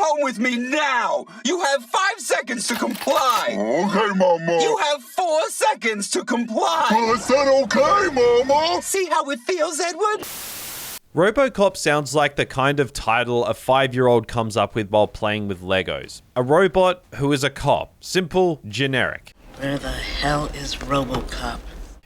home with me now! You have 5 seconds to comply! Okay, Mama. You have 4 seconds to comply! I said okay, Mama. See how it feels, Edward? Robocop sounds like the kind of title a 5-year-old comes up with while playing with Legos. A robot who is a cop. Simple, generic. Where the hell is Robocop?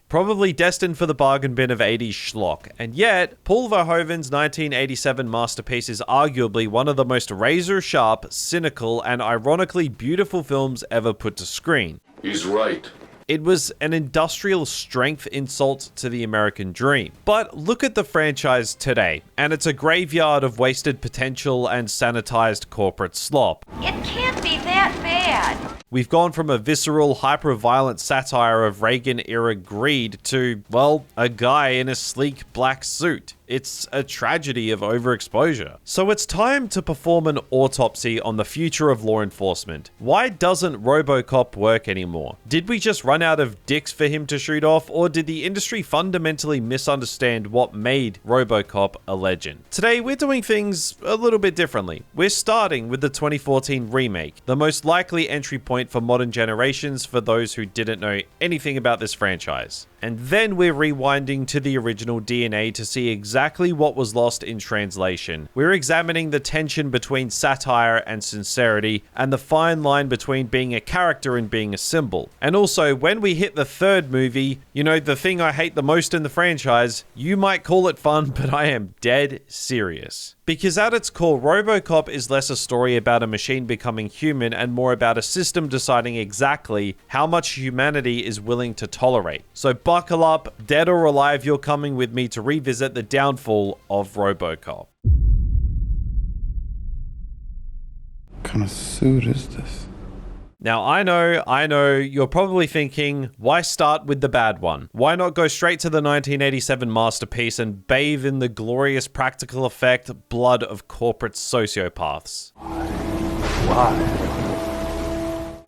Probably destined for the bargain bin of 80s schlock. And yet, Paul Verhoeven's 1987 masterpiece is arguably one of the most razor-sharp, cynical, and ironically beautiful films ever put to screen. He's right. It was an industrial strength insult to the American dream. But look at the franchise today, and it's a graveyard of wasted potential and sanitized corporate slop. It can't be that bad. We've gone from a visceral, hyper-violent satire of Reagan-era greed to, well, a guy in a sleek black suit. It's a tragedy of overexposure. So it's time to perform an autopsy on the future of law enforcement. Why doesn't Robocop work anymore? Did we just run out of dicks for him to shoot off, or did the industry fundamentally misunderstand what made Robocop a legend? Today, we're doing things a little bit differently. We're starting with the 2014 remake, the most likely entry point for modern generations for those who didn't know anything about this franchise. And then we're rewinding to the original DNA to see exactly what was lost in translation. We're examining the tension between satire and sincerity, and the fine line between being a character and being a symbol. And also, when we hit the third movie, you know, the thing I hate the most in the franchise, you might call it fun, but I am dead serious. Because at its core, Robocop is less a story about a machine becoming human and more about a system deciding exactly how much humanity is willing to tolerate. So buckle up, dead or alive, you're coming with me to revisit the downfall of Robocop. What kind of suit is this? Now, I know, you're probably thinking, why start with the bad one? Why not go straight to the 1987 masterpiece and bathe in the glorious practical effect blood of corporate sociopaths? Why?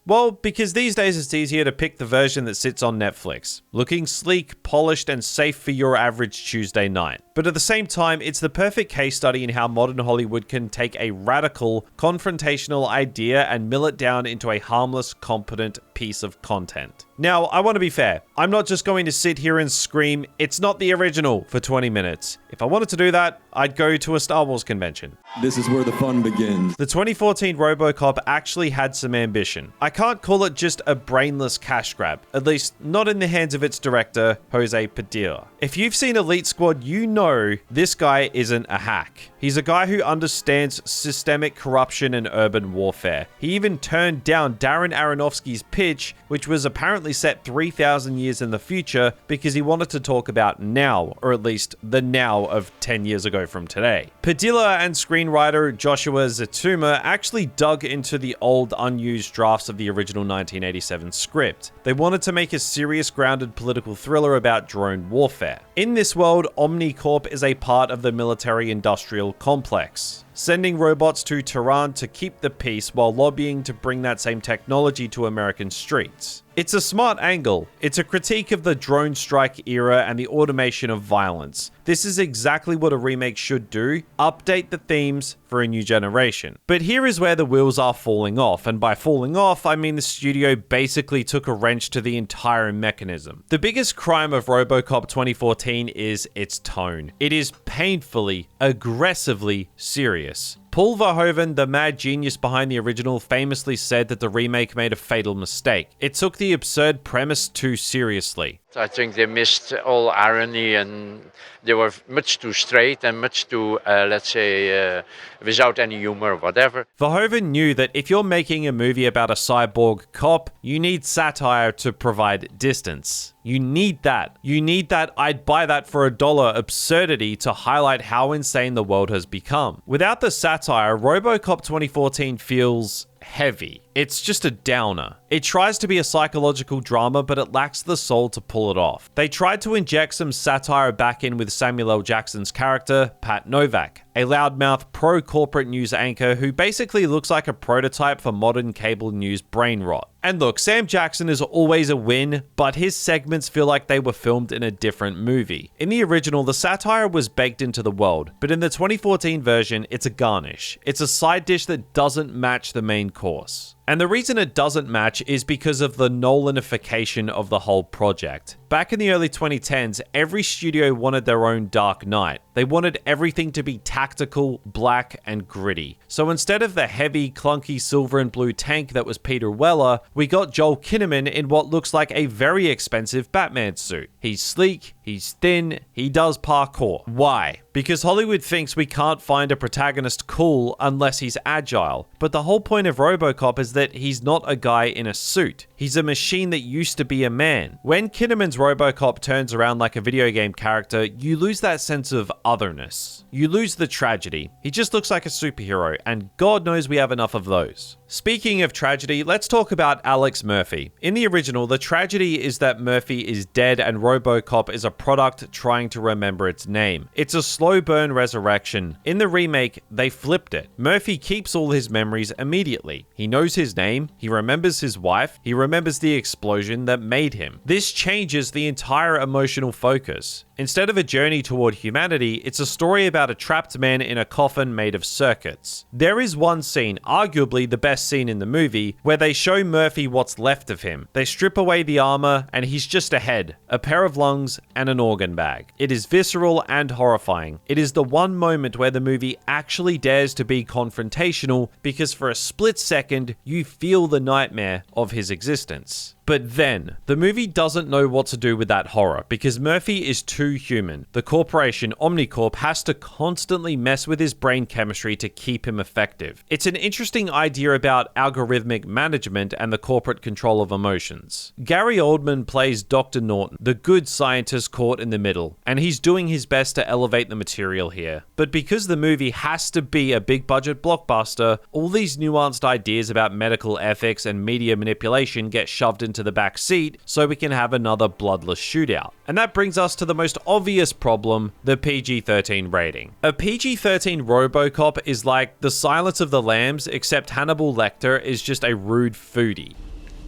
Well, because these days it's easier to pick the version that sits on Netflix, looking sleek, polished, and safe for your average Tuesday night. But at the same time, it's the perfect case study in how modern Hollywood can take a radical, confrontational idea and mill it down into a harmless, competent piece of content. Now, I want to be fair. I'm not just going to sit here and scream, "It's not the original," for 20 minutes. If I wanted to do that, I'd go to a Star Wars convention. This is where the fun begins. The 2014 Robocop actually had some ambition. I can't call it just a brainless cash grab, at least not in the hands of its director, Jose Padilla. If you've seen Elite Squad, you know this guy isn't a hack. He's a guy who understands systemic corruption and urban warfare. He even turned down Darren Aronofsky's pitch, which was apparently set 3,000 years in the future, because he wanted to talk about now, or at least the now of 10 years ago from today. Padilla and screenwriter Joshua Zetuma actually dug into the old, unused drafts of the original 1987 script. They wanted to make a serious, grounded political thriller about drone warfare. In this world, Omnicorp is a part of the military-industrial complex, sending robots to Tehran to keep the peace while lobbying to bring that same technology to American streets. It's a smart angle. It's a critique of the drone strike era and the automation of violence. This is exactly what a remake should do: update the themes for a new generation. But here is where the wheels are falling off, and by falling off, I mean the studio basically took a wrench to the entire mechanism. The biggest crime of Robocop 2014 is its tone. It is painfully, aggressively serious. Paul Verhoeven, the mad genius behind the original, famously said that the remake made a fatal mistake. It took the absurd premise too seriously. I think they missed all irony, and they were much too straight and much too, without any humor or whatever. Verhoeven knew that if you're making a movie about a cyborg cop, you need satire to provide distance. You need that. You need that "I'd buy that for $1" absurdity to highlight how insane the world has become. Without the satire, Robocop 2014 feels heavy. It's just a downer. It tries to be a psychological drama, but it lacks the soul to pull it off. They tried to inject some satire back in with Samuel L. Jackson's character, Pat Novak, a loudmouth pro-corporate news anchor who basically looks like a prototype for modern cable news brain rot. And look, Sam Jackson is always a win, but his segments feel like they were filmed in a different movie. In the original, the satire was baked into the world, but in the 2014 version, it's a garnish. It's a side dish that doesn't match the main course. And the reason it doesn't match is because of the Nolanification of the whole project. Back in the early 2010s, every studio wanted their own Dark Knight. They wanted everything to be tactical, black, and gritty. So instead of the heavy, clunky silver and blue tank that was Peter Weller, we got Joel Kinnaman in what looks like a very expensive Batman suit. He's sleek, he's thin, he does parkour. Why? Because Hollywood thinks we can't find a protagonist cool unless he's agile. But the whole point of Robocop is that he's not a guy in a suit. He's a machine that used to be a man. When Kinnaman's Robocop turns around like a video game character, you lose that sense of otherness. You lose the tragedy. He just looks like a superhero, and God knows we have enough of those. Speaking of tragedy, let's talk about Alex Murphy. In the original, the tragedy is that Murphy is dead and Robocop is a product trying to remember its name. It's a slow burn resurrection. In the remake, they flipped it. Murphy keeps all his memories immediately. He knows his name, he remembers his wife, he remembers the explosion that made him. This changes the entire emotional focus. Instead of a journey toward humanity, it's a story about a trapped man in a coffin made of circuits. There is one scene, arguably the best scene in the movie, where they show Murphy what's left of him. They strip away the armor and he's just a head, a pair of lungs, and an organ bag. It is visceral and horrifying. It is the one moment where the movie actually dares to be confrontational because for a split second, you feel the nightmare of his existence. But then, the movie doesn't know what to do with that horror because Murphy is too human. The corporation Omnicorp has to constantly mess with his brain chemistry to keep him effective. It's an interesting idea about algorithmic management and the corporate control of emotions. Gary Oldman plays Dr. Norton, the good scientist caught in the middle, and he's doing his best to elevate the material here. But because the movie has to be a big budget blockbuster, all these nuanced ideas about medical ethics and media manipulation get shoved into the back seat so we can have another bloodless shootout. And that brings us to the most obvious problem, the PG-13 rating. A PG-13 Robocop is like The Silence of the Lambs, except Hannibal Lecter is just a rude foodie.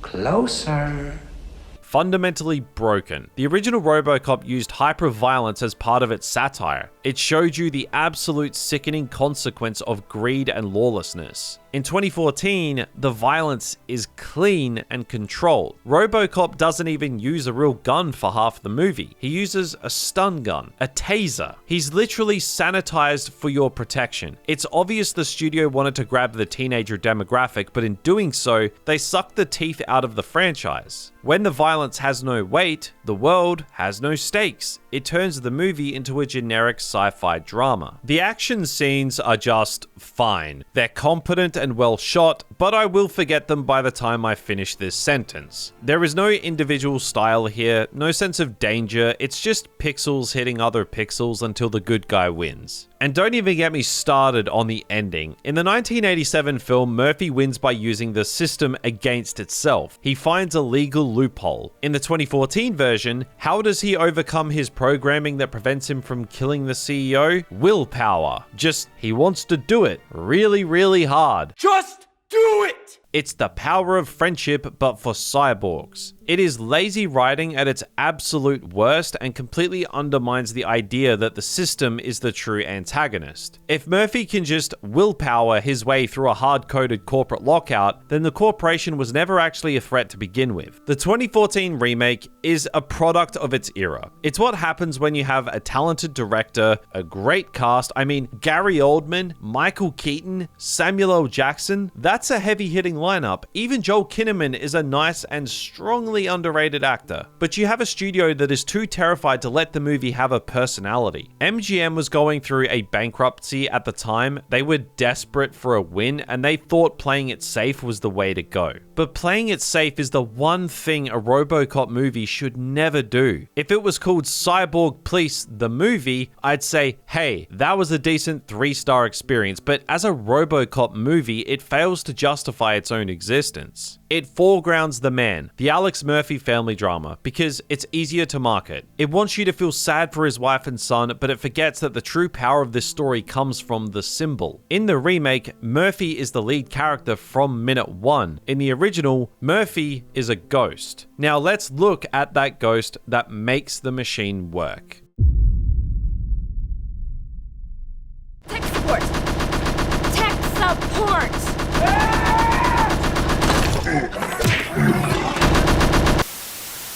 Closer. Fundamentally broken. The original Robocop used hyper-violence as part of its satire. It showed you the absolute sickening consequence of greed and lawlessness. In 2014, the violence is clean and controlled. Robocop doesn't even use a real gun for half the movie. He uses a stun gun, a taser. He's literally sanitized for your protection. It's obvious the studio wanted to grab the teenager demographic, but in doing so, they sucked the teeth out of the franchise. When the violence has no weight, the world has no stakes. It turns the movie into a generic sci-fi drama. The action scenes are just fine. They're competent and well shot, but I will forget them by the time I finish this sentence. There is no individual style here, no sense of danger, it's just pixels hitting other pixels until the good guy wins. And don't even get me started on the ending. In the 1987 film, Murphy wins by using the system against itself. He finds a legal loophole. In the 2014 version, how does he overcome his programming that prevents him from killing the CEO? Willpower. Just, he wants to do it really, really hard. Just do it! It's the power of friendship, but for cyborgs. It is lazy writing at its absolute worst and completely undermines the idea that the system is the true antagonist. If Murphy can just willpower his way through a hard-coded corporate lockout, then the corporation was never actually a threat to begin with. The 2014 remake is a product of its era. It's what happens when you have a talented director, a great cast, I mean, Gary Oldman, Michael Keaton, Samuel L. Jackson, that's a heavy-hitting lineup. Even Joel Kinnaman is a nice and strongly underrated actor. But you have a studio that is too terrified to let the movie have a personality. MGM was going through a bankruptcy at the time. They were desperate for a win and they thought playing it safe was the way to go. But playing it safe is the one thing a Robocop movie should never do. If it was called Cyborg Police the movie, I'd say, hey, that was a decent 3-star experience, but as a Robocop movie, it fails to justify justify its own existence. It foregrounds the man, the Alex Murphy family drama, because it's easier to market. It wants you to feel sad for his wife and son, but it forgets that the true power of this story comes from the symbol. In the remake, Murphy is the lead character from minute 1. In the original, Murphy is a ghost. Now let's look at that ghost that makes the machine work. Tech support! Tech support!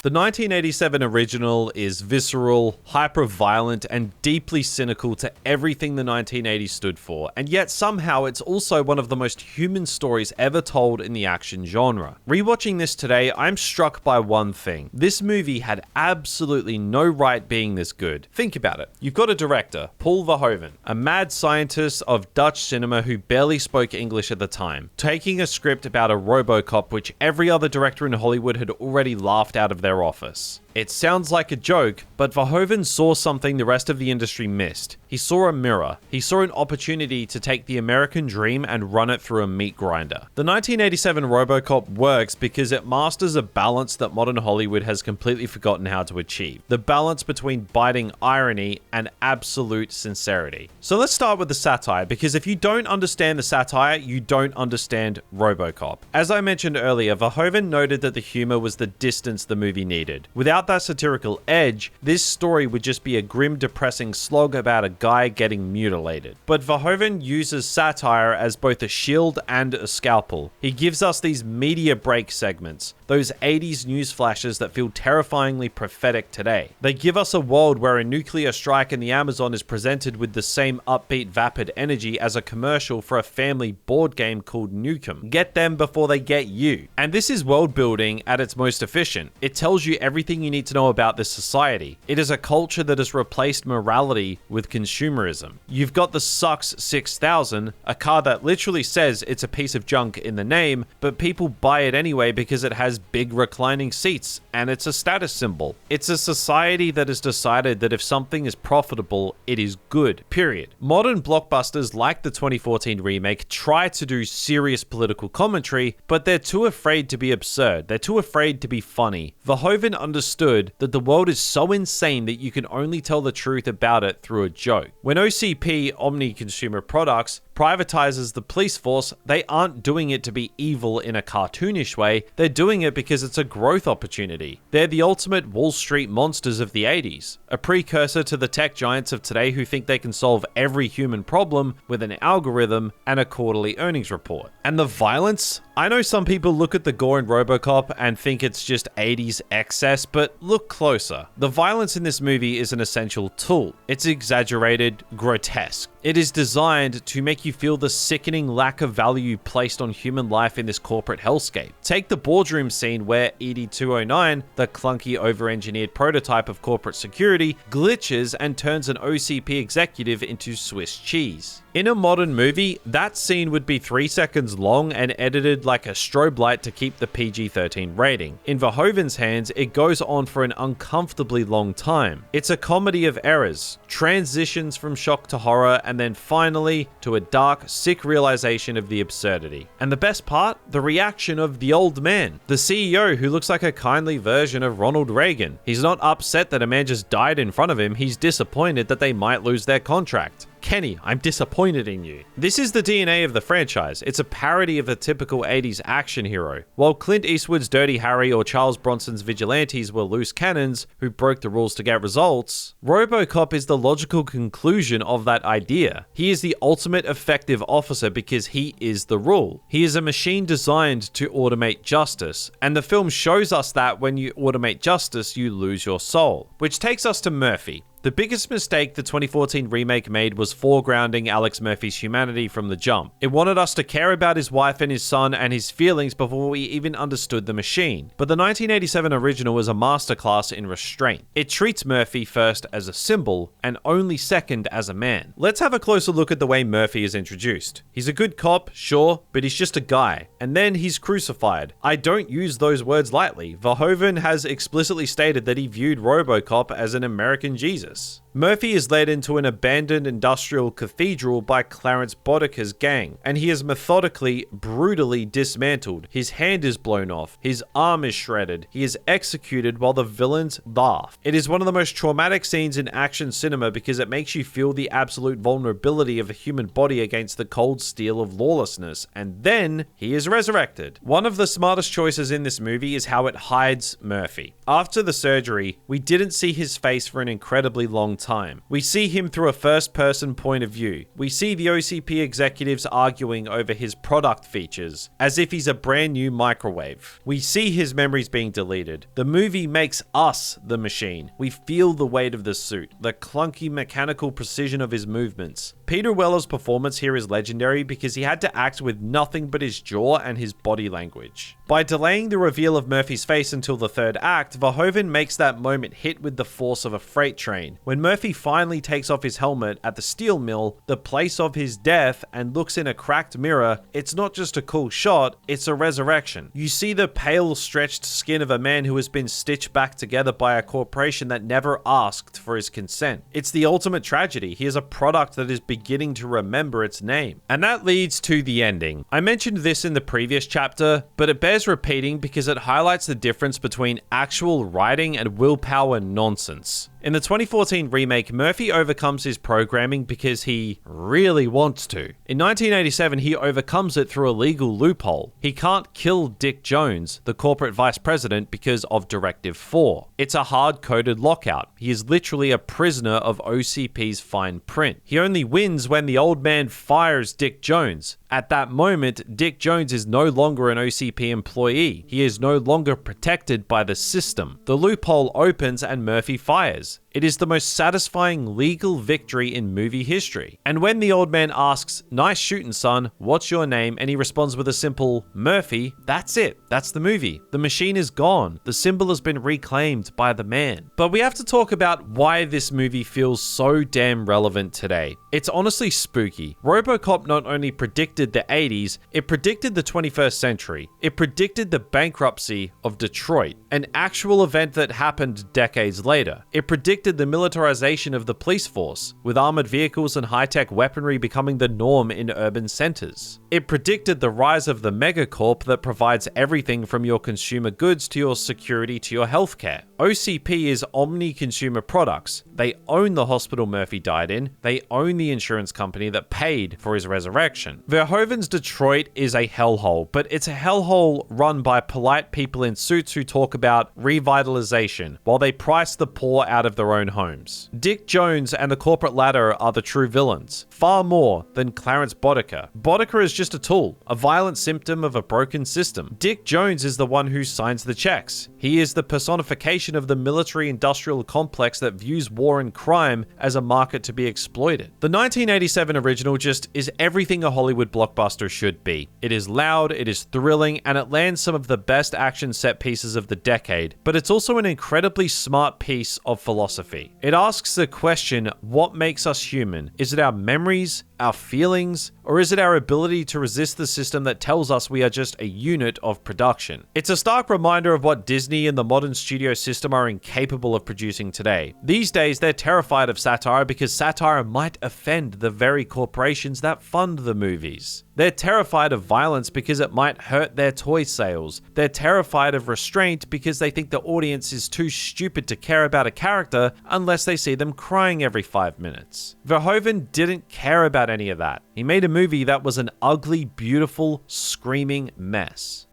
The 1987 original is visceral, hyper-violent, and deeply cynical to everything the 1980s stood for, and yet somehow it's also one of the most human stories ever told in the action genre. Rewatching this today, I'm struck by one thing. This movie had absolutely no right being this good. Think about it. You've got a director, Paul Verhoeven, a mad scientist of Dutch cinema who barely spoke English at the time, taking a script about a Robocop which every other director in Hollywood had already laughed out of their office. It sounds like a joke, but Verhoeven saw something the rest of the industry missed. He saw a mirror. He saw an opportunity to take the American dream and run it through a meat grinder. The 1987 Robocop works because it masters a balance that modern Hollywood has completely forgotten how to achieve. The balance between biting irony and absolute sincerity. So let's start with the satire, because if you don't understand the satire, you don't understand Robocop. As I mentioned earlier, Verhoeven noted that the humor was the distance the movie needed. Without that satirical edge, this story would just be a grim, depressing slog about a guy getting mutilated. But Verhoeven uses satire as both a shield and a scalpel. He gives us these media break segments, those 80s news flashes that feel terrifyingly prophetic today. They give us a world where a nuclear strike in the Amazon is presented with the same upbeat, vapid energy as a commercial for a family board game called Nukem. Get them before they get you. And this is world building at its most efficient. It tells you everything you need to know about this society. It is a culture that has replaced morality with consumerism. You've got the Sucks 6000, a car that literally says it's a piece of junk in the name, but people buy it anyway because it has big reclining seats and it's a status symbol. It's a society that has decided that if something is profitable, it is good, period. Modern blockbusters like the 2014 remake try to do serious political commentary, but they're too afraid to be absurd. They're too afraid to be funny. Verhoeven understood that the world is so insane that you can only tell the truth about it through a joke. When OCP, Omni Consumer Products, privatizes the police force, they aren't doing it to be evil in a cartoonish way, they're doing it because it's a growth opportunity. They're the ultimate Wall Street monsters of the 80s, a precursor to the tech giants of today who think they can solve every human problem with an algorithm and a quarterly earnings report. And the violence? I know some people look at the gore in Robocop and think it's just 80s excess, but look closer. The violence in this movie is an essential tool. It's exaggerated, grotesque. It is designed to make you feel the sickening lack of value placed on human life in this corporate hellscape. Take the boardroom scene where ED-209, the clunky, over-engineered prototype of corporate security, glitches and turns an OCP executive into Swiss cheese. In a modern movie, that scene would be 3 seconds long and edited like a strobe light to keep the PG-13 rating. In Verhoeven's hands, it goes on for an uncomfortably long time. It's a comedy of errors, transitions from shock to horror, and then finally to a dark, sick realization of the absurdity. And the best part? The reaction of the old man, the CEO who looks like a kindly version of Ronald Reagan. He's not upset that a man just died in front of him, he's disappointed that they might lose their contract. Kenny, I'm disappointed in you. This is the DNA of the franchise. It's a parody of the typical 80s action hero. While Clint Eastwood's Dirty Harry or Charles Bronson's Vigilantes were loose cannons who broke the rules to get results, Robocop is the logical conclusion of that idea. He is the ultimate effective officer because he is the rule. He is a machine designed to automate justice, and the film shows us that when you automate justice, you lose your soul. Which takes us to Murphy. The biggest mistake the 2014 remake made was foregrounding Alex Murphy's humanity from the jump. It wanted us to care about his wife and his son and his feelings before we even understood the machine. But the 1987 original was a masterclass in restraint. It treats Murphy first as a symbol and only second as a man. Let's have a closer look at the way Murphy is introduced. He's a good cop, sure, but he's just a guy. And then he's crucified. I don't use those words lightly. Verhoeven has explicitly stated that he viewed Robocop as an American Jesus. Murphy is led into an abandoned industrial cathedral by Clarence Bodica's gang, and he is methodically, brutally dismantled. His hand is blown off, his arm is shredded, he is executed while the villains laugh. It is one of the most traumatic scenes in action cinema because it makes you feel the absolute vulnerability of a human body against the cold steel of lawlessness, and then he is resurrected. One of the smartest choices in this movie is how it hides Murphy. After the surgery, we didn't see his face for an incredibly long time. We see him through a first-person point of view. We see the OCP executives arguing over his product features, as if he's a brand new microwave. We see his memories being deleted. The movie makes us the machine. We feel the weight of the suit, the clunky mechanical precision of his movements. Peter Weller's performance here is legendary because he had to act with nothing but his jaw and his body language. By delaying the reveal of Murphy's face until the third act, Verhoeven makes that moment hit with the force of a freight train. When Murphy finally takes off his helmet at the steel mill, the place of his death, and looks in a cracked mirror, it's not just a cool shot, it's a resurrection. You see the pale, stretched skin of a man who has been stitched back together by a corporation that never asked for his consent. It's the ultimate tragedy. He is a product that is beginning to remember its name. And that leads to the ending. I mentioned this in the previous chapter, but it bears repeating because it highlights the difference between actual writing and willpower nonsense. In the 2014 remake, Murphy overcomes his programming because he really wants to. In 1987, he overcomes it through a legal loophole. He can't kill Dick Jones, the corporate vice president, because of Directive 4. It's a hard-coded lockout. He is literally a prisoner of OCP's fine print. He only wins when the old man fires Dick Jones. At that moment, Dick Jones is no longer an OCP employee. He is no longer protected by the system. The loophole opens and Murphy fires. It is the most satisfying legal victory in movie history. And when the old man asks, "Nice shooting, son, what's your name?" and he responds with a simple Murphy, that's it. That's the movie. The machine is gone. The symbol has been reclaimed by the man. But we have to talk about why this movie feels so damn relevant today. It's honestly spooky. Robocop not only predicted the 80s, it predicted the 21st century. It predicted the bankruptcy of Detroit, an actual event that happened decades later. It predicted the militarization of the police force, with armored vehicles and high-tech weaponry becoming the norm in urban centers. It predicted the rise of the megacorp that provides everything from your consumer goods to your security to your healthcare. OCP is omni-consumer products. They own the hospital Murphy died in. They own the insurance company that paid for his resurrection. Verhoeven's Detroit is a hellhole, but it's a hellhole run by polite people in suits who talk about revitalization while they price the poor out of their own homes. Dick Jones and the corporate ladder are the true villains, far more than Clarence Bodica. Bodica is just a tool, a violent symptom of a broken system. Dick Jones is the one who signs the checks. He is the personification of the military-industrial complex that views war and crime as a market to be exploited. The 1987 original just is everything a Hollywood blockbuster should be. It is loud, it is thrilling, and it lands some of the best action set pieces of the decade, but it's also an incredibly smart piece of philosophy. It asks the question, what makes us human? Is it our memories, our feelings, or is it our ability to resist the system that tells us we are just a unit of production? It's a stark reminder of what Disney and the modern studio system are incapable of producing today. These days, they're terrified of satire because satire might offend the very corporations that fund the movies. They're terrified of violence because it might hurt their toy sales. They're terrified of restraint because they think the audience is too stupid to care about a character unless they see them crying every 5 minutes. Verhoeven didn't care about any of that. He made a movie that was an ugly, beautiful, screaming mess.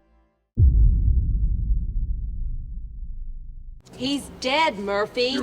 He's dead, Murphy.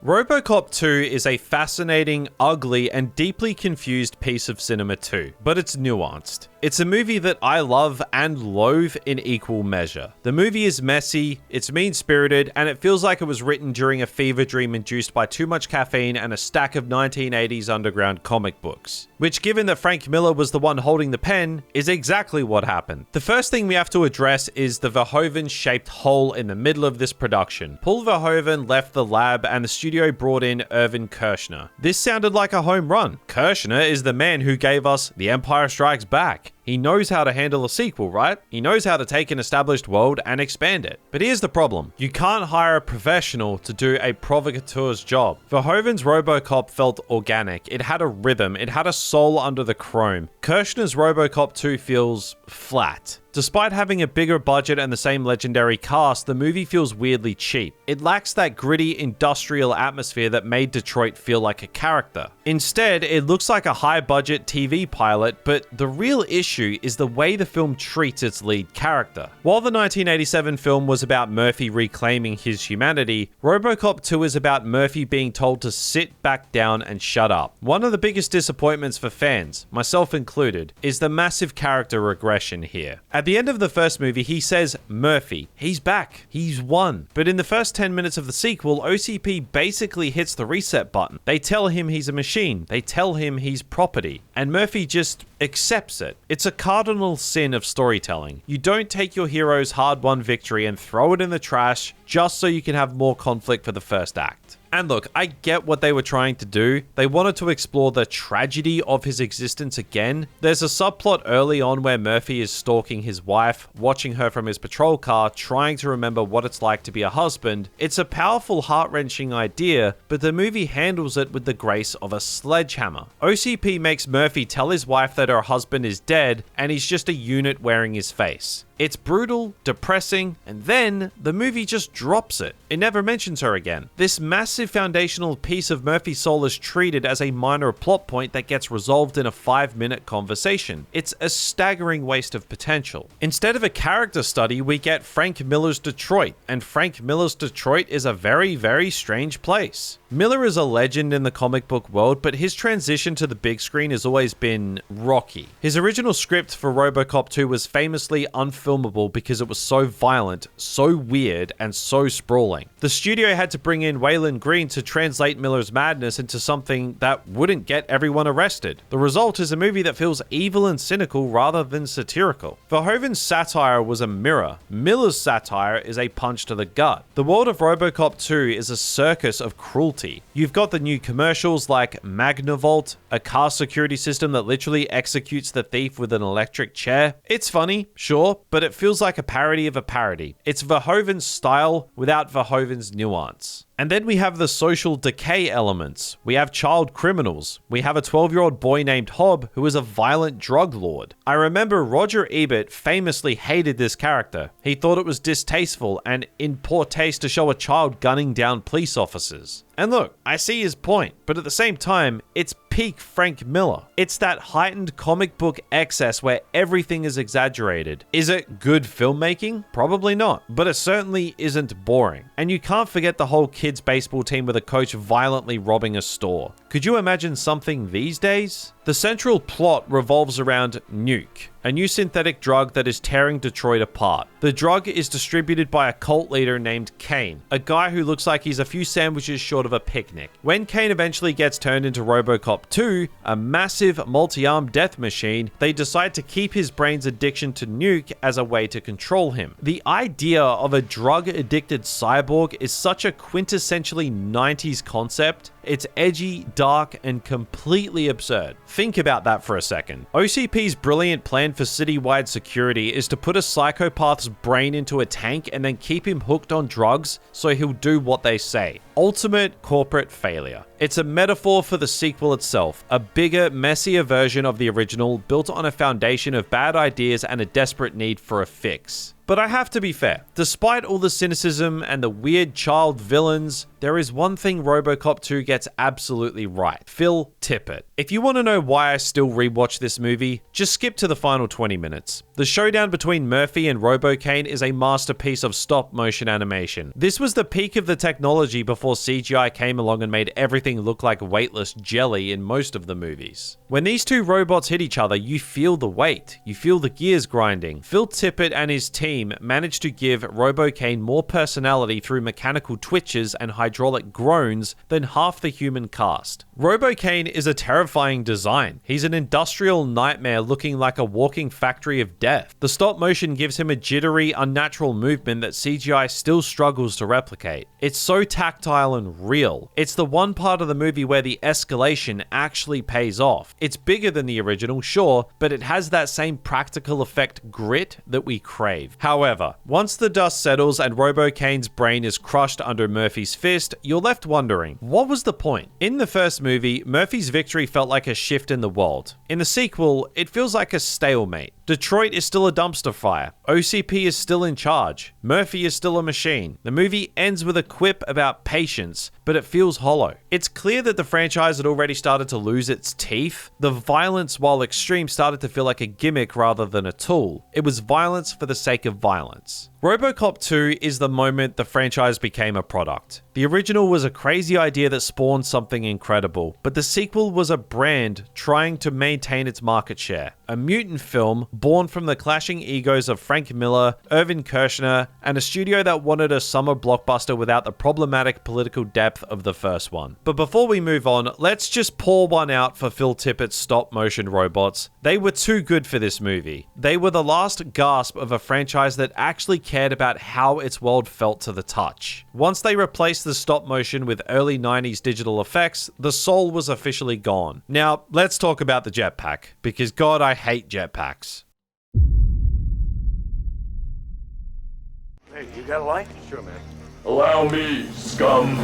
Robocop 2 is a fascinating, ugly, and deeply confused piece of cinema too, but it's nuanced. It's a movie that I love and loathe in equal measure. The movie is messy, it's mean-spirited, and it feels like it was written during a fever dream induced by too much caffeine and a stack of 1980s underground comic books. Which, given that Frank Miller was the one holding the pen, is exactly what happened. The first thing we have to address is the Verhoeven-shaped hole in the middle of this production. Paul Verhoeven left the lab and the studio brought in Irvin Kershner. This sounded like a home run. Kershner is the man who gave us The Empire Strikes Back. He knows how to handle a sequel, right? He knows how to take an established world and expand it. But here's the problem. You can't hire a professional to do a provocateur's job. Verhoeven's Robocop felt organic. It had a rhythm. It had a soul under the chrome. Kirshner's Robocop 2 feels flat. Despite having a bigger budget and the same legendary cast, the movie feels weirdly cheap. It lacks that gritty industrial atmosphere that made Detroit feel like a character. Instead, it looks like a high-budget TV pilot, but the real issue is the way the film treats its lead character. While the 1987 film was about Murphy reclaiming his humanity, Robocop 2 is about Murphy being told to sit back down and shut up. One of the biggest disappointments for fans, myself included, is the massive character regression here. At the end of the first movie, he says, Murphy, he's back, he's won. But in the first 10 minutes of the sequel, OCP basically hits the reset button. They tell him he's a machine, they tell him he's property, and Murphy just accepts it. It's a cardinal sin of storytelling. You don't take your hero's hard-won victory and throw it in the trash just so you can have more conflict for the first act. And look, I get what they were trying to do. They wanted to explore the tragedy of his existence again. There's a subplot early on where Murphy is stalking his wife, watching her from his patrol car, trying to remember what it's like to be a husband. It's a powerful, heart-wrenching idea, but the movie handles it with the grace of a sledgehammer. OCP makes Murphy tell his wife that her husband is dead, and he's just a unit wearing his face. It's brutal, depressing, and then the movie just drops it. It never mentions her again. This massive foundational piece of Murphy's soul is treated as a minor plot point that gets resolved in a 5-minute conversation. It's a staggering waste of potential. Instead of a character study, we get Frank Miller's Detroit, and Frank Miller's Detroit is a very, very strange place. Miller is a legend in the comic book world, but his transition to the big screen has always been rocky. His original script for Robocop 2 was famously unfilmable because it was so violent, so weird, and so sprawling. The studio had to bring in Waylon Green to translate Miller's madness into something that wouldn't get everyone arrested. The result is a movie that feels evil and cynical rather than satirical. Verhoeven's Satire was a mirror. Miller's Satire is a punch to the gut. The world of Robocop 2 is a circus of cruelty. You've got the new commercials like Magnavolt, a car security system that literally executes the thief with an electric chair. It's funny, sure, but it feels like a parody of a parody. It's Verhoeven's style without Verhoeven's nuance. And then we have the social decay elements. We have child criminals. We have a 12-year-old boy named Hob who is a violent drug lord. I remember Roger Ebert famously hated this character. He thought it was distasteful and in poor taste to show a child gunning down police officers. And look, I see his point, but at the same time, it's peak Frank Miller. It's that heightened comic book excess where everything is exaggerated. Is it good filmmaking? Probably not, but it certainly isn't boring. And you can't forget the whole kids baseball team with a coach violently robbing a store. Could you imagine something these days? The central plot revolves around Nuke, a new synthetic drug that is tearing Detroit apart. The drug is distributed by a cult leader named Kane, a guy who looks like he's a few sandwiches short of a picnic. When Kane eventually gets turned into Robocop 2, a massive multi-armed death machine, they decide to keep his brain's addiction to Nuke as a way to control him. The idea of a drug-addicted cyborg is such a quintessentially 90s concept. It's edgy, dark, and completely absurd. Think about that for a second. OCP's brilliant plan for citywide security is to put a psychopath's brain into a tank and then keep him hooked on drugs so he'll do what they say. Ultimate corporate failure. It's a metaphor for the sequel itself, a bigger, messier version of the original built on a foundation of bad ideas and a desperate need for a fix. But I have to be fair, despite all the cynicism and the weird child villains, there is one thing Robocop 2 gets absolutely right. Phil Tippett. If you want to know why I still rewatch this movie, just skip to the final 20 minutes. The showdown between Murphy and Robocane is a masterpiece of stop-motion animation. This was the peak of the technology before CGI came along and made everything look like weightless jelly in most of the movies. When these two robots hit each other, you feel the weight. You feel the gears grinding. Phil Tippett and his team team managed to give Robocane more personality through mechanical twitches and hydraulic groans than half the human cast. Robocane is a terrifying design. He's an industrial nightmare looking like a walking factory of death. The stop motion gives him a jittery, unnatural movement that CGI still struggles to replicate. It's so tactile and real. It's the one part of the movie where the escalation actually pays off. It's bigger than the original, sure, but it has that same practical effect grit that we crave. However, once the dust settles and Robocane's brain is crushed under Murphy's fist, you're left wondering, what was the point? In the first movie, Murphy's victory felt like a shift in the world. In the sequel, it feels like a stalemate. Detroit is still a dumpster fire. OCP is still in charge. Murphy is still a machine. The movie ends with a quip about patience, but it feels hollow. It's clear that the franchise had already started to lose its teeth. The violence, while extreme, started to feel like a gimmick rather than a tool. It was violence for the sake of violence. Robocop 2 is the moment the franchise became a product. The original was a crazy idea that spawned something incredible, but the sequel was a brand trying to maintain its market share. A mutant film born from the clashing egos of Frank Miller, Irvin Kershner, and a studio that wanted a summer blockbuster without the problematic political depth of the first one. But before we move on, let's just pour one out for Phil Tippett's stop-motion robots. They were too good for this movie. They were the last gasp of a franchise that actually cared about how its world felt to the touch. Once they replaced the stop motion with early 90s digital effects, the soul was officially gone. Now, let's talk about the jetpack, because God, I hate jetpacks. Hey, you got a light? Sure, man. Allow me, scum.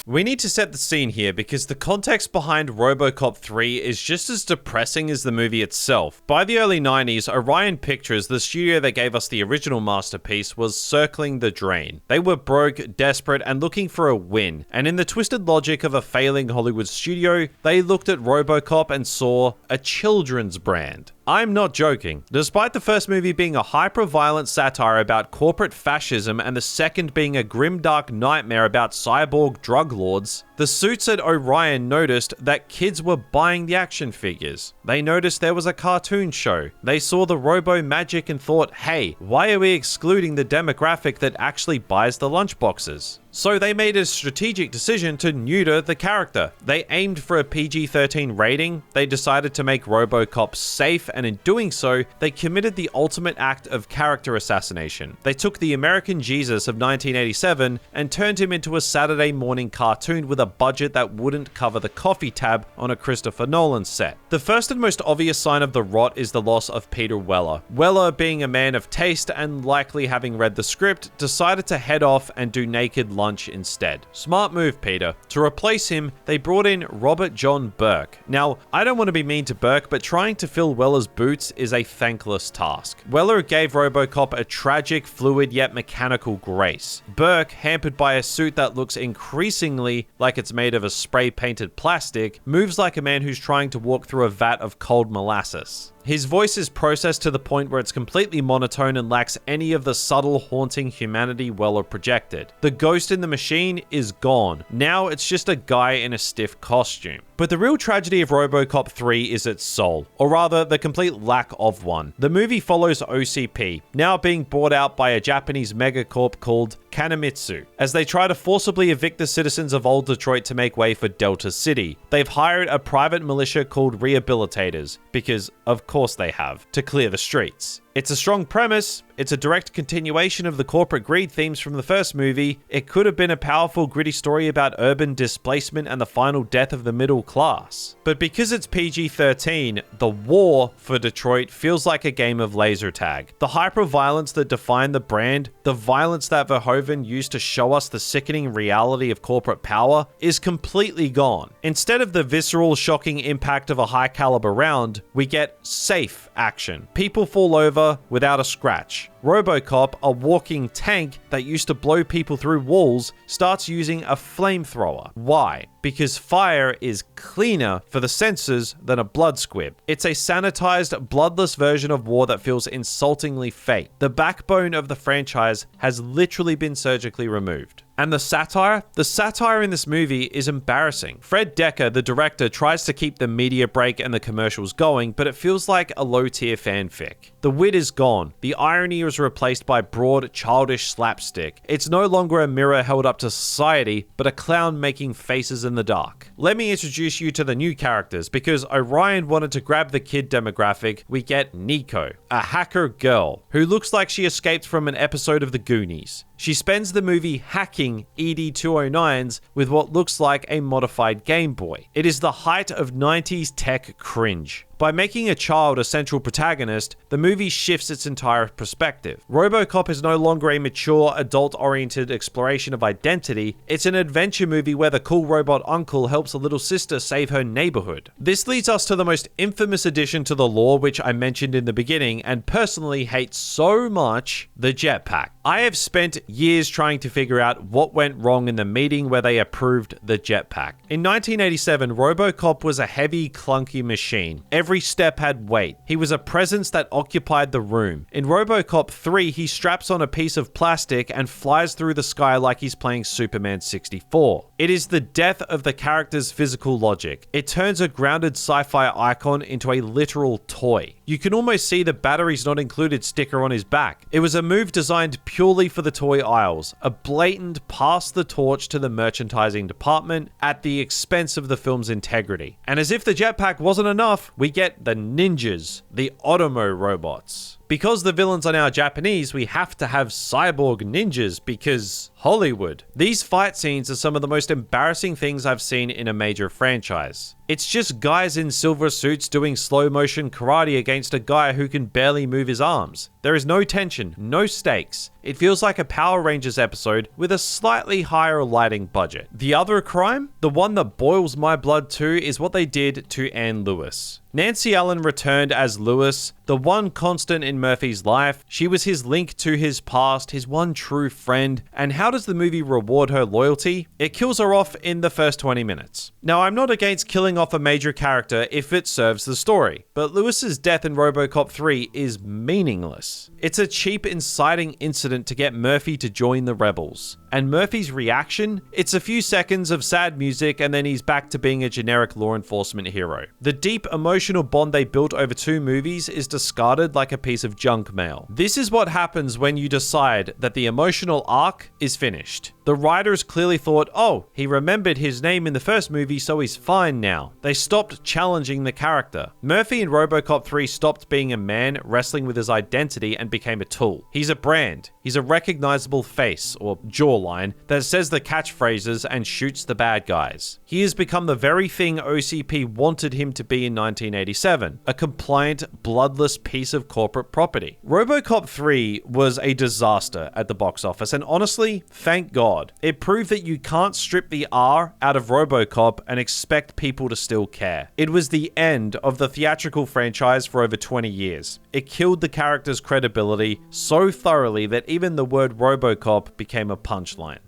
We need to set the scene here because the context behind Robocop 3 is just as depressing as the movie itself. By the early 90s, Orion Pictures, the studio that gave us the original masterpiece, was circling the drain. They were broke, desperate, and looking for a win. And in the twisted logic of a failing Hollywood studio, they looked at Robocop and saw a children's brand. I'm not joking. Despite the first movie being a hyper-violent satire about corporate fascism and the second being a grimdark nightmare about cyborg drug lords, the suits at Orion noticed that kids were buying the action figures. They noticed there was a cartoon show. They saw the robo magic and thought, hey, why are we excluding the demographic that actually buys the lunchboxes? So they made a strategic decision to neuter the character. They aimed for a PG-13 rating, they decided to make Robocop safe, and in doing so, they committed the ultimate act of character assassination. They took the American Jesus of 1987 and turned him into a Saturday morning cartoon with a budget that wouldn't cover the coffee tab on a Christopher Nolan set. The first and most obvious sign of the rot is the loss of Peter Weller. Weller, being a man of taste and likely having read the script, decided to head off and do naked lunch instead. Smart move, Peter. To replace him, they brought in Robert John Burke. Now, I don't want to be mean to Burke, but trying to fill Weller's boots is a thankless task. Weller gave Robocop a tragic, fluid yet mechanical grace. Burke, hampered by a suit that looks increasingly like it's made of a spray-painted plastic, moves like a man who's trying to walk through a vat of cold molasses. His voice is processed to the point where it's completely monotone and lacks any of the subtle, haunting humanity Weller projected. The ghost in the machine is gone. Now it's just a guy in a stiff costume. But the real tragedy of Robocop 3 is its soul, or rather, the complete lack of one. The movie follows OCP, now being bought out by a Japanese megacorp called Kanemitsu, as they try to forcibly evict the citizens of Old Detroit to make way for Delta City. They've hired a private militia called Rehabilitators, because of course they have, to clear the streets. It's a strong premise, it's a direct continuation of the corporate greed themes from the first movie. It could have been a powerful, gritty story about urban displacement and the final death of the middle class. But because it's PG-13, the war for Detroit feels like a game of laser tag. The hyper-violence that defined the brand, the violence that Verhoeven used to show us the sickening reality of corporate power, is completely gone. Instead of the visceral, shocking impact of a high-caliber round, we get safe action. People fall over without a scratch. Robocop, a walking tank that used to blow people through walls, starts using a flamethrower. Why? Because fire is cleaner for the senses than a blood squib. It's a sanitized, bloodless version of war that feels insultingly fake. The backbone of the franchise has literally been surgically removed. And the satire? The satire in this movie is embarrassing. Fred Decker, the director, tries to keep the media break and the commercials going, but it feels like a low-tier fanfic. The wit is gone. The irony is replaced by broad, childish slapstick. It's no longer a mirror held up to society, but a clown making faces in the dark. Let me introduce you to the new characters. Because Orion wanted to grab the kid demographic, we get Nico, a hacker girl, who looks like she escaped from an episode of The Goonies. She spends the movie hacking ED-209s with what looks like a modified Game Boy. It is the height of 90s tech cringe. By making a child a central protagonist, the movie shifts its entire perspective. Robocop is no longer a mature, adult-oriented exploration of identity. It's an adventure movie where the cool robot uncle helps a little sister save her neighborhood. This leads us to the most infamous addition to the lore, which I mentioned in the beginning, and personally hate so much, the Jetpack. I have spent years trying to figure out what went wrong in the meeting where they approved the Jetpack. In 1987, Robocop was a heavy, clunky machine. Every step had weight. He was a presence that occupied the room. In Robocop 3, he straps on a piece of plastic and flies through the sky like he's playing Superman 64. It is the death of the character's physical logic. It turns a grounded sci-fi icon into a literal toy. You can almost see the batteries not included sticker on his back. It was a move designed purely for the toy aisles, a blatant pass the torch to the merchandising department at the expense of the film's integrity. And as if the Jetpack wasn't enough, we get the ninjas, the Automo robots. Because the villains are now Japanese, we have to have cyborg ninjas because Hollywood. These fight scenes are some of the most embarrassing things I've seen in a major franchise. It's just guys in silver suits doing slow motion karate against a guy who can barely move his arms. There is no tension, no stakes. It feels like a Power Rangers episode with a slightly higher lighting budget. The other crime, the one that boils my blood too, is what they did to Anne Lewis. Nancy Allen returned as Lewis, the one constant in Murphy's life. She was his link to his past, his one true friend. And how does the movie reward her loyalty? It kills her off in the first 20 minutes. Now, I'm not against killing off a major character if it serves the story, but Lewis's death in Robocop 3 is meaningless. It's a cheap, inciting incident to get Murphy to join the rebels. And Murphy's reaction? It's a few seconds of sad music and then he's back to being a generic law enforcement hero. The deep emotional bond they built over 2 movies is discarded like a piece of junk mail. This is what happens when you decide that the emotional arc is finished. The writers clearly thought, oh, he remembered his name in the first movie, so he's fine now. They stopped challenging the character. Murphy in Robocop 3 stopped being a man wrestling with his identity and became a tool. He's a brand. He's a recognizable face, or jawline, that says the catchphrases and shoots the bad guys. He has become the very thing OCP wanted him to be in 1987, a compliant, bloodless piece of corporate property. Robocop 3 was a disaster at the box office, and honestly, thank God. It proved that you can't strip the R out of Robocop and expect people to still care. It was the end of the theatrical franchise for over 20 years. It killed the character's credibility so thoroughly that even the word Robocop became a punchline.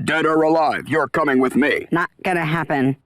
Dead or alive, you're coming with me. Not gonna happen.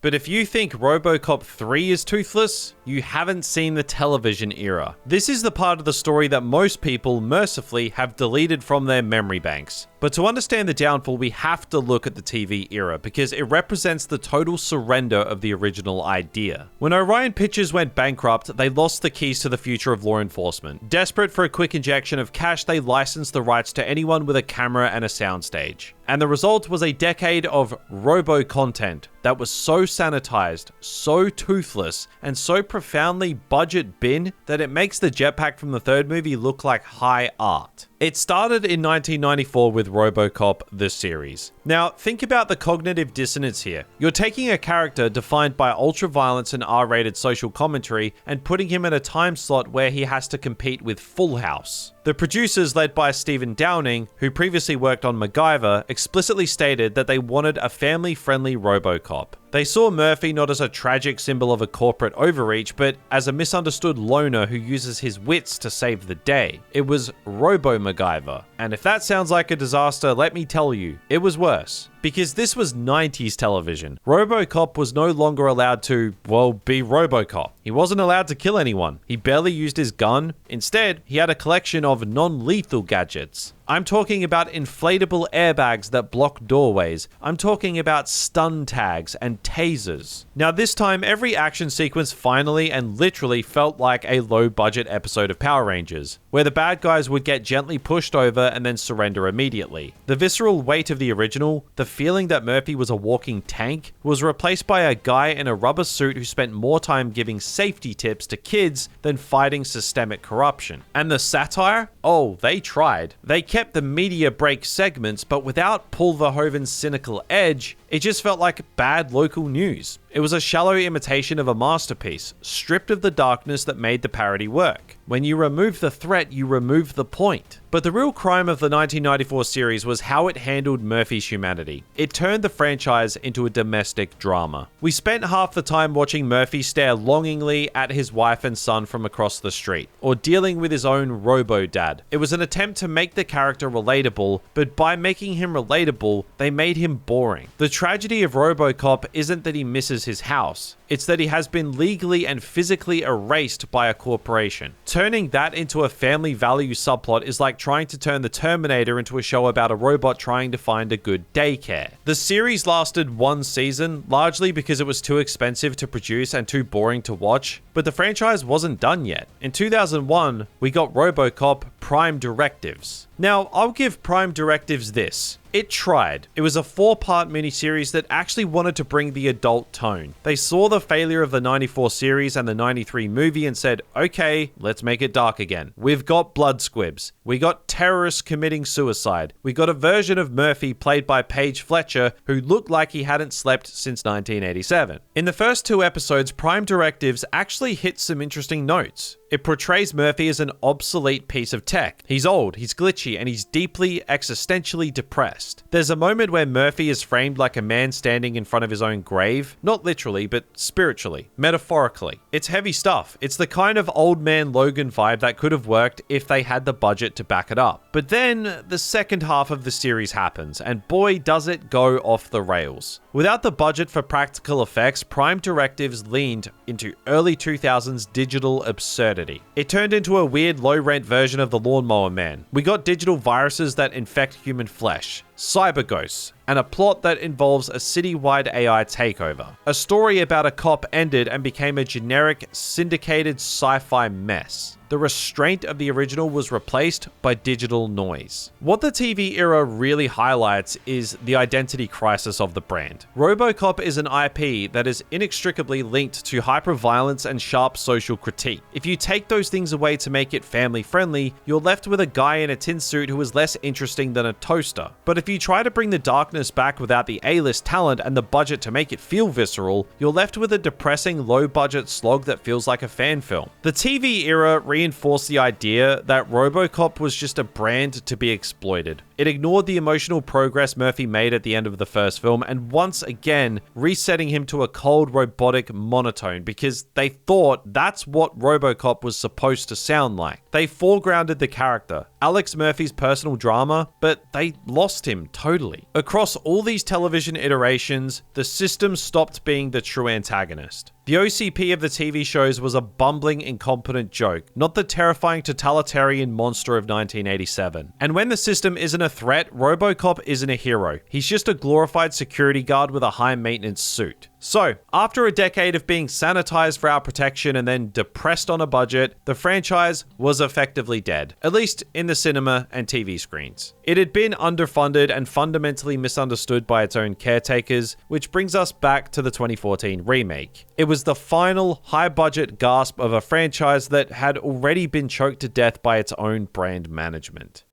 But if you think Robocop 3 is Toothless, you haven't seen the television era. This is the part of the story that most people, mercifully, have deleted from their memory banks. But to understand the downfall, we have to look at the TV era, because it represents the total surrender of the original idea. When Orion Pictures went bankrupt, they lost the keys to the future of law enforcement. Desperate for a quick injection of cash, they licensed the rights to anyone with a camera and a soundstage. And the result was a decade of robo-content that was so sanitized, so toothless, and so profoundly budget bin that it makes the Jetpack from the third movie look like high art. It started in 1994 with Robocop, the series. Now, think about the cognitive dissonance here. You're taking a character defined by ultra-violence and R-rated social commentary and putting him in a time slot where he has to compete with Full House. The producers, led by Stephen Downing, who previously worked on MacGyver, explicitly stated that they wanted a family-friendly Robocop. They saw Murphy not as a tragic symbol of a corporate overreach, but as a misunderstood loner who uses his wits to save the day. It was Robo-MacGyver. And if that sounds like a disaster, let me tell you, it was worse. Because this was 90s television. Robocop was no longer allowed to, well, be Robocop. He wasn't allowed to kill anyone. He barely used his gun. Instead, he had a collection of non-lethal gadgets. I'm talking about inflatable airbags that block doorways. I'm talking about stun tags and tasers. Now this time, every action sequence finally and literally felt like a low-budget episode of Power Rangers, where the bad guys would get gently pushed over and then surrender immediately. The visceral weight of the original, the feeling that Murphy was a walking tank, was replaced by a guy in a rubber suit who spent more time giving safety tips to kids than fighting systemic corruption. And the satire? Oh, they tried. They kept the media break segments, but without Paul Verhoeven's cynical edge, it just felt like bad local news. It was a shallow imitation of a masterpiece, stripped of the darkness that made the parody work. When you remove the threat, you remove the point. But the real crime of the 1994 series was how it handled Murphy's humanity. It turned the franchise into a domestic drama. We spent half the time watching Murphy stare longingly at his wife and son from across the street, or dealing with his own robo-dad. It was an attempt to make the character relatable, but by making him relatable, they made him boring. The tragedy of Robocop isn't that he misses his house. It's that he has been legally and physically erased by a corporation. Turning that into a family value subplot is like trying to turn the Terminator into a show about a robot trying to find a good daycare. The series lasted one season, largely because it was too expensive to produce and too boring to watch, but the franchise wasn't done yet. In 2001, we got Robocop Prime Directives. Now, I'll give Prime Directives this. It tried. It was a 4-part miniseries that actually wanted to bring the adult tone. They saw the failure of the 94 series and the 93 movie and said, okay, let's make it dark again. We've got blood squibs. We got terrorists committing suicide. We got a version of Murphy played by Paige Fletcher who looked like he hadn't slept since 1987. In the first 2 episodes, Prime Directives actually hit some interesting notes. It portrays Murphy as an obsolete piece of tech. He's old, he's glitchy, and he's deeply existentially depressed. There's a moment where Murphy is framed like a man standing in front of his own grave. Not literally, but spiritually, metaphorically. It's heavy stuff. It's the kind of old man Logan vibe that could have worked if they had the budget to back it up. But then the second half of the series happens, and boy does it go off the rails. Without the budget for practical effects, Prime Directives leaned into early 2000s digital absurdity. It turned into a weird low-rent version of the Lawnmower Man. We got digital viruses that infect human flesh, cyber ghosts, and a plot that involves a citywide AI takeover. A story about a cop ended and became a generic, syndicated sci-fi mess. The restraint of the original was replaced by digital noise. What the TV era really highlights is the identity crisis of the brand. Robocop is an IP that is inextricably linked to hyper-violence and sharp social critique. If you take those things away to make it family-friendly, you're left with a guy in a tin suit who is less interesting than a toaster. But if you try to bring the darkness back without the A-list talent and the budget to make it feel visceral, you're left with a depressing low-budget slog that feels like a fan film. The TV era reinforced the idea that Robocop was just a brand to be exploited. It ignored the emotional progress Murphy made at the end of the first film and once again resetting him to a cold, robotic monotone because they thought that's what Robocop was supposed to sound like. They foregrounded the character, Alex Murphy's personal drama, but they lost him totally. Across all these television iterations, the system stopped being the true antagonist. The OCP of the TV shows was a bumbling, incompetent joke, not the terrifying totalitarian monster of 1987. And when the system isn't a threat, Robocop isn't a hero. He's just a glorified security guard with a high-maintenance suit. So, after a decade of being sanitized for our protection and then depressed on a budget, the franchise was effectively dead, at least in the cinema and TV screens. It had been underfunded and fundamentally misunderstood by its own caretakers, which brings us back to the 2014 remake. It was the final high-budget gasp of a franchise that had already been choked to death by its own brand management.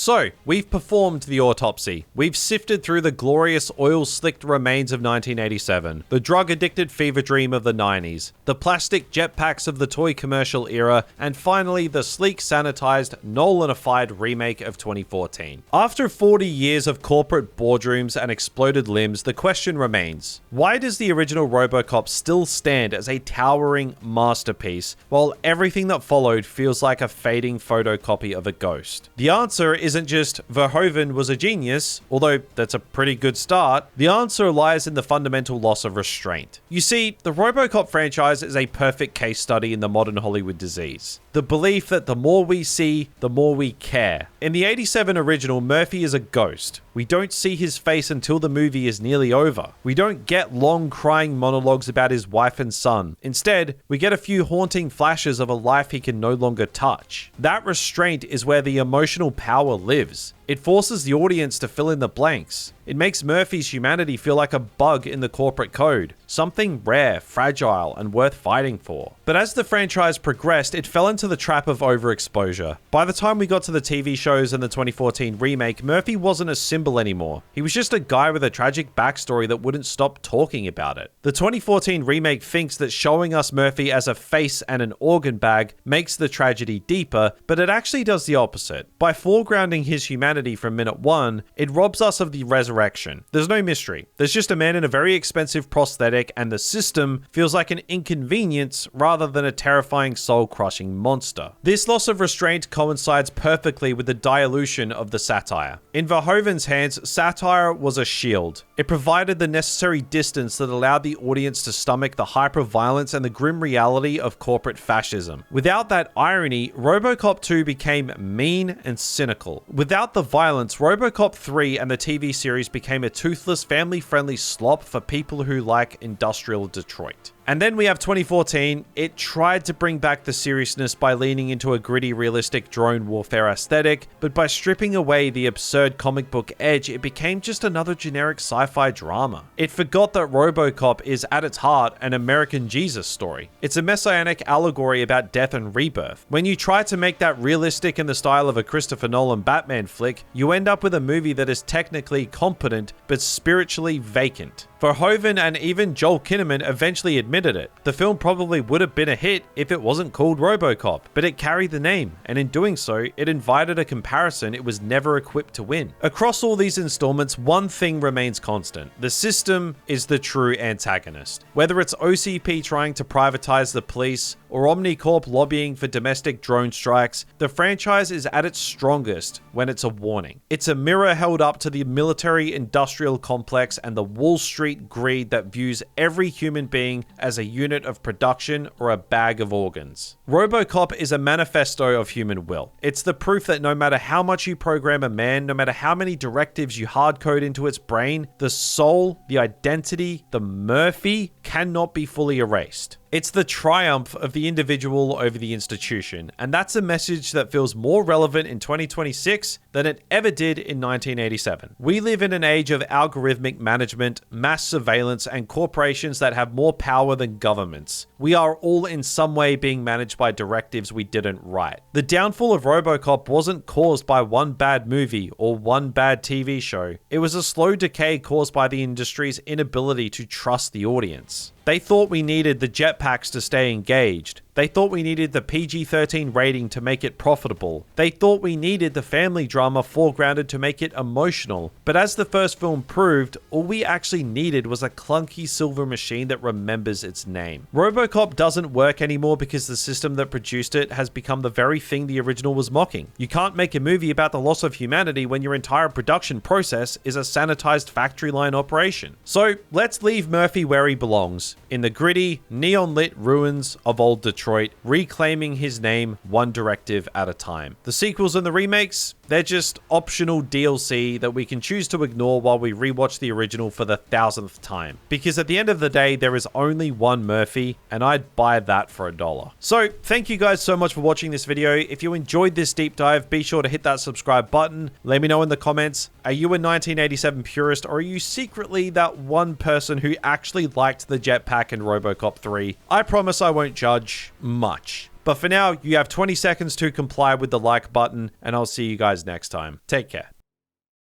So, we've performed the autopsy. We've sifted through the glorious oil-slicked remains of 1987, the drug-addicted fever dream of the 90s, the plastic jetpacks of the toy commercial era, and finally the sleek, sanitized, Nolanified remake of 2014. After 40 years of corporate boardrooms and exploded limbs, the question remains, why does the original Robocop still stand as a towering masterpiece, while everything that followed feels like a fading photocopy of a ghost? The answer isn't just Verhoeven was a genius, although that's a pretty good start. The answer lies in the fundamental loss of restraint. You see, the Robocop franchise is a perfect case study in the modern Hollywood disease. The belief that the more we see, the more we care. In the 87 original, Murphy is a ghost. We don't see his face until the movie is nearly over. We don't get long crying monologues about his wife and son. Instead, we get a few haunting flashes of a life he can no longer touch. That restraint is where the emotional power lives. It forces the audience to fill in the blanks. It makes Murphy's humanity feel like a bug in the corporate code, something rare, fragile, and worth fighting for. But as the franchise progressed, it fell into the trap of overexposure. By the time we got to the TV shows and the 2014 remake, Murphy wasn't a symbol anymore. He was just a guy with a tragic backstory that wouldn't stop talking about it. The 2014 remake thinks that showing us Murphy as a face and an organ bag makes the tragedy deeper, but it actually does the opposite. By foregrounding his humanity from minute one, it robs us of the resurrection. There's no mystery. There's just a man in a very expensive prosthetic, and the system feels like an inconvenience rather than a terrifying soul-crushing monster. This loss of restraint coincides perfectly with the dilution of the satire. In Verhoeven's hands, satire was a shield. It provided the necessary distance that allowed the audience to stomach the hyper-violence and the grim reality of corporate fascism. Without that irony, Robocop 2 became mean and cynical. Without the violence, Robocop 3 and the TV series became a toothless, family-friendly slop for people who like industrial Detroit. And then we have 2014. It tried to bring back the seriousness by leaning into a gritty, realistic drone warfare aesthetic, but by stripping away the absurd comic book edge, it became just another generic sci-fi drama. It forgot that Robocop is, at its heart, an American Jesus story. It's a messianic allegory about death and rebirth. When you try to make that realistic in the style of a Christopher Nolan Batman flick, you end up with a movie that is technically competent, but spiritually vacant. Verhoeven and even Joel Kinnaman eventually admitted it. The film probably would have been a hit if it wasn't called Robocop, but it carried the name, and in doing so, it invited a comparison it was never equipped to win. Across all these installments, one thing remains constant. The system is the true antagonist. Whether it's OCP trying to privatize the police, or Omnicorp lobbying for domestic drone strikes, the franchise is at its strongest when it's a warning. It's a mirror held up to the military-industrial complex and the Wall Street greed that views every human being as a unit of production or a bag of organs. Robocop is a manifesto of human will. It's the proof that no matter how much you program a man, no matter how many directives you hardcode into its brain, the soul, the identity, the Murphy cannot be fully erased. It's the triumph of the individual over the institution, and that's a message that feels more relevant in 2026 than it ever did in 1987. We live in an age of algorithmic management, mass surveillance, and corporations that have more power than governments. We are all in some way being managed by directives we didn't write. The downfall of Robocop wasn't caused by one bad movie or one bad TV show. It was a slow decay caused by the industry's inability to trust the audience. They thought we needed the jetpacks to stay engaged. They thought we needed the PG-13 rating to make it profitable. They thought we needed the family drama foregrounded to make it emotional. But as the first film proved, all we actually needed was a clunky silver machine that remembers its name. Robocop doesn't work anymore because the system that produced it has become the very thing the original was mocking. You can't make a movie about the loss of humanity when your entire production process is a sanitized factory line operation. So let's leave Murphy where he belongs, in the gritty, neon-lit ruins of old Detroit, reclaiming his name one directive at a time. The sequels and the remakes, they're just optional DLC that we can choose to ignore while we rewatch the original for the 1000th time. Because at the end of the day, there is only one Murphy, and I'd buy that for $1. So thank you guys so much for watching this video. If you enjoyed this deep dive, be sure to hit that subscribe button. Let me know in the comments, are you a 1987 purist, or are you secretly that one person who actually liked the Jetpack and Robocop 3? I promise I won't judge much. But for now, you have 20 seconds to comply with the like button, and I'll see you guys next time. Take care.